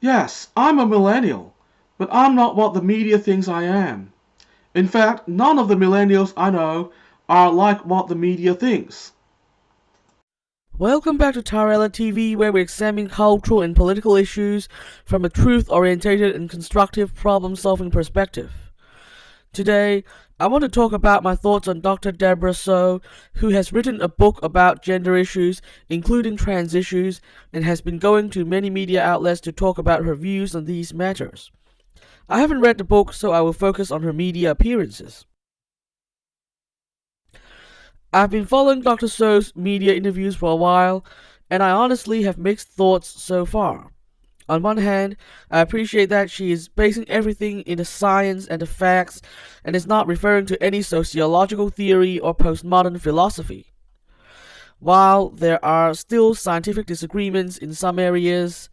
Yes, I'm a millennial, but I'm not what the media thinks I am. In fact, none of the millennials I know are like what the media thinks. Welcome back to Tarella TV, where we examine cultural and political issues from a truth oriented and constructive problem solving perspective. Today, I want to talk about my thoughts on Dr. Debra Soh, who has written a book about gender issues, including trans issues, and has been going to many media outlets to talk about her views on these matters. I haven't read the book, so I will focus on her media appearances. I've been following Dr. Soh's media interviews for a while, and I honestly have mixed thoughts so far. On one hand, I appreciate that she is basing everything in the science and the facts and is not referring to any sociological theory or postmodern philosophy. While there are still scientific disagreements in some areas,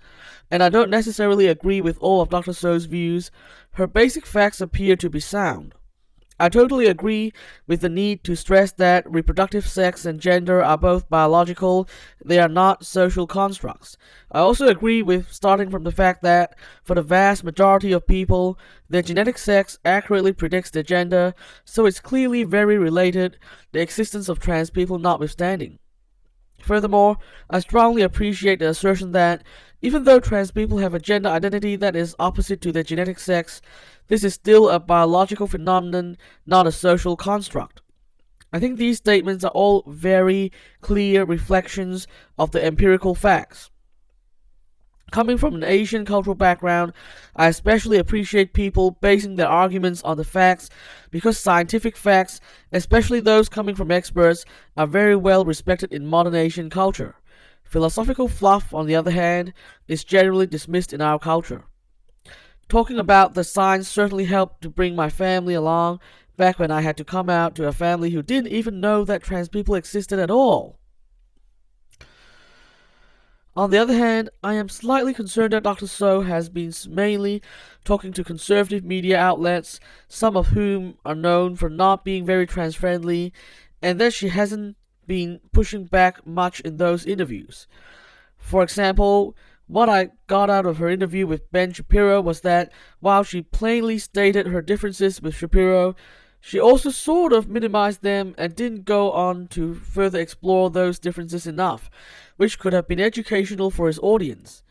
and I don't necessarily agree with all of Dr. Soh's views, her basic facts appear to be sound. I totally agree with the need to stress that reproductive sex and gender are both biological, they are not social constructs. I also agree with starting from the fact that, for the vast majority of people, their genetic sex accurately predicts their gender, so it's clearly very related, the existence of trans people notwithstanding. Furthermore, I strongly appreciate the assertion that, even though trans people have a gender identity that is opposite to their genetic sex, this is still a biological phenomenon, not a social construct. I think these statements are all very clear reflections of the empirical facts. Coming from an Asian cultural background, I especially appreciate people basing their arguments on the facts because scientific facts, especially those coming from experts, are very well respected in modern Asian culture. Philosophical fluff, on the other hand, is generally dismissed in our culture. Talking about the science certainly helped to bring my family along back when I had to come out to a family who didn't even know that trans people existed at all. On the other hand, I am slightly concerned that Dr. Soh has been mainly talking to conservative media outlets, some of whom are known for not being very trans friendly, and that she hasn't been pushing back much in those interviews. For example, what I got out of her interview with Ben Shapiro was that while she plainly stated her differences with Shapiro, she also sort of minimized them and didn't go on to further explore those differences enough, which could have been educational for his audience.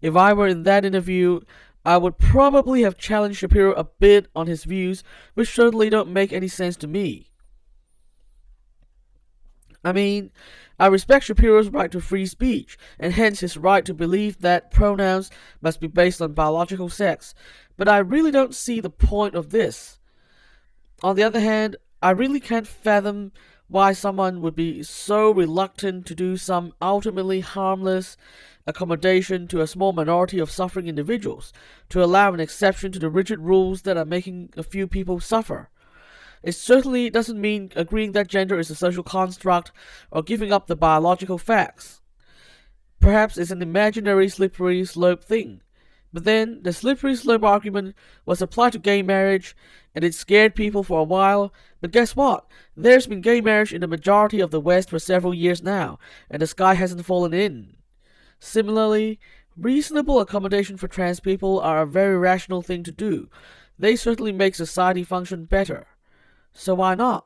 If I were in that interview, I would probably have challenged Shapiro a bit on his views, which certainly don't make any sense to me. I mean, I respect Shapiro's right to free speech, and hence his right to believe that pronouns must be based on biological sex, but I really don't see the point of this. On the other hand, I really can't fathom why someone would be so reluctant to do some ultimately harmless accommodation to a small minority of suffering individuals, to allow an exception to the rigid rules that are making a few people suffer. It certainly doesn't mean agreeing that gender is a social construct or giving up the biological facts. Perhaps it's an imaginary slippery slope thing. But then, the slippery slope argument was applied to gay marriage, and it scared people for a while. But guess what? There's been gay marriage in the majority of the West for several years now, and the sky hasn't fallen in. Similarly, reasonable accommodation for trans people are a very rational thing to do. They certainly make society function better. So why not?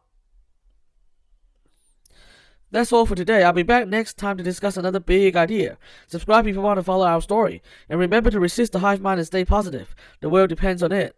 That's all for today. I'll be back next time to discuss another big idea. Subscribe if you want to follow our story. And remember to resist the hive mind and stay positive. The world depends on it.